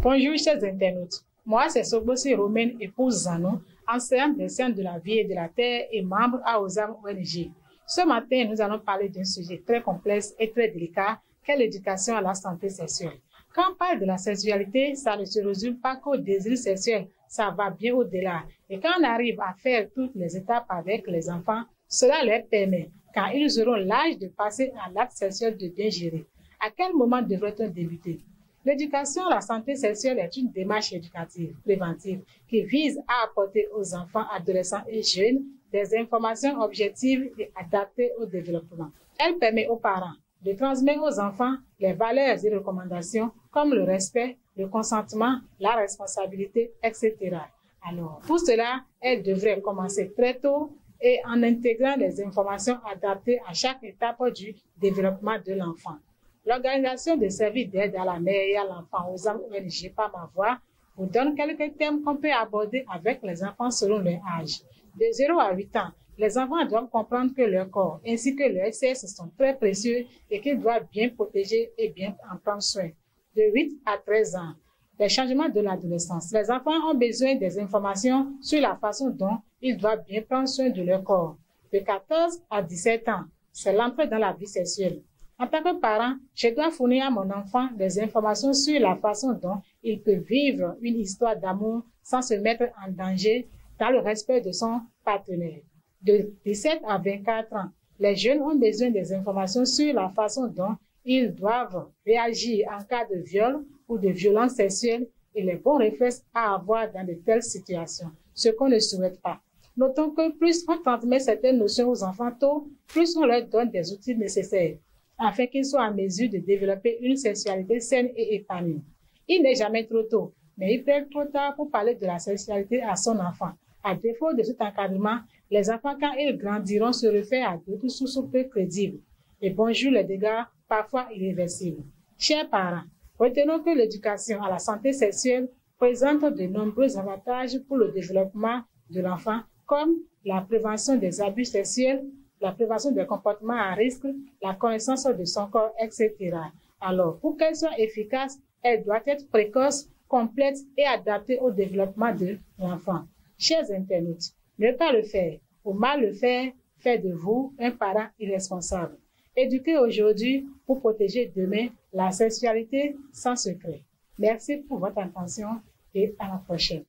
Bonjour chers internautes, moi c'est Sogbosi Romaine, épouse Zanon, enseignante des sciences de la vie et de la terre et membre à OSAM ONG. Ce matin, nous allons parler d'un sujet très complexe et très délicat qu'est l'éducation à la santé sexuelle. Quand on parle de la sexualité, ça ne se résume pas qu'au désir sexuel, ça va bien au-delà. Et quand on arrive à faire toutes les étapes avec les enfants, cela leur permet, quand ils auront l'âge de passer à l'acte sexuel, de bien gérer. À quel moment devrait-on débuter? L'éducation à la santé sexuelle est une démarche éducative, préventive, qui vise à apporter aux enfants, adolescents et jeunes des informations objectives et adaptées au développement. Elle permet aux parents de transmettre aux enfants les valeurs et recommandations comme le respect, le consentement, la responsabilité, etc. Alors, pour cela, elle devrait commencer très tôt et en intégrant les informations adaptées à chaque étape du développement de l'enfant. L'organisation des services d'aide à la mère et à l'enfant aux ONG Par Ma Voix vous donne quelques thèmes qu'on peut aborder avec les enfants selon leur âge. De 0 à 8 ans, les enfants doivent comprendre que leur corps ainsi que leur sexe sont très précieux et qu'ils doivent bien protéger et bien en prendre soin. De 8 à 13 ans, les changements de l'adolescence. Les enfants ont besoin des informations sur la façon dont ils doivent bien prendre soin de leur corps. De 14 à 17 ans, c'est l'entrée dans la vie sexuelle. En tant que parent, je dois fournir à mon enfant des informations sur la façon dont il peut vivre une histoire d'amour sans se mettre en danger dans le respect de son partenaire. De 17 à 24 ans, les jeunes ont besoin des informations sur la façon dont ils doivent réagir en cas de viol ou de violence sexuelle et les bons réflexes à avoir dans de telles situations, ce qu'on ne souhaite pas. Notons que plus on transmet certaines notions aux enfants tôt, plus on leur donne des outils nécessaires afin qu'ils soient en mesure de développer une sexualité saine et épanouie. Il n'est jamais trop tôt, mais il peut être trop tard pour parler de la sexualité à son enfant. À défaut de cet encadrement, les enfants, quand ils grandiront, se réfèrent à d'autres sources peu crédibles et bonjour les dégâts parfois irréversibles. Chers parents, retenons que l'éducation à la santé sexuelle présente de nombreux avantages pour le développement de l'enfant, comme la prévention des abus sexuels, la prévention des comportements à risque, la connaissance de son corps, etc. Alors, pour qu'elle soit efficace, elle doit être précoce, complète et adaptée au développement de l'enfant. Chers internautes, ne pas le faire ou mal le faire fait de vous un parent irresponsable. Éduquez aujourd'hui pour protéger demain la sexualité sans secret. Merci pour votre attention et à la prochaine.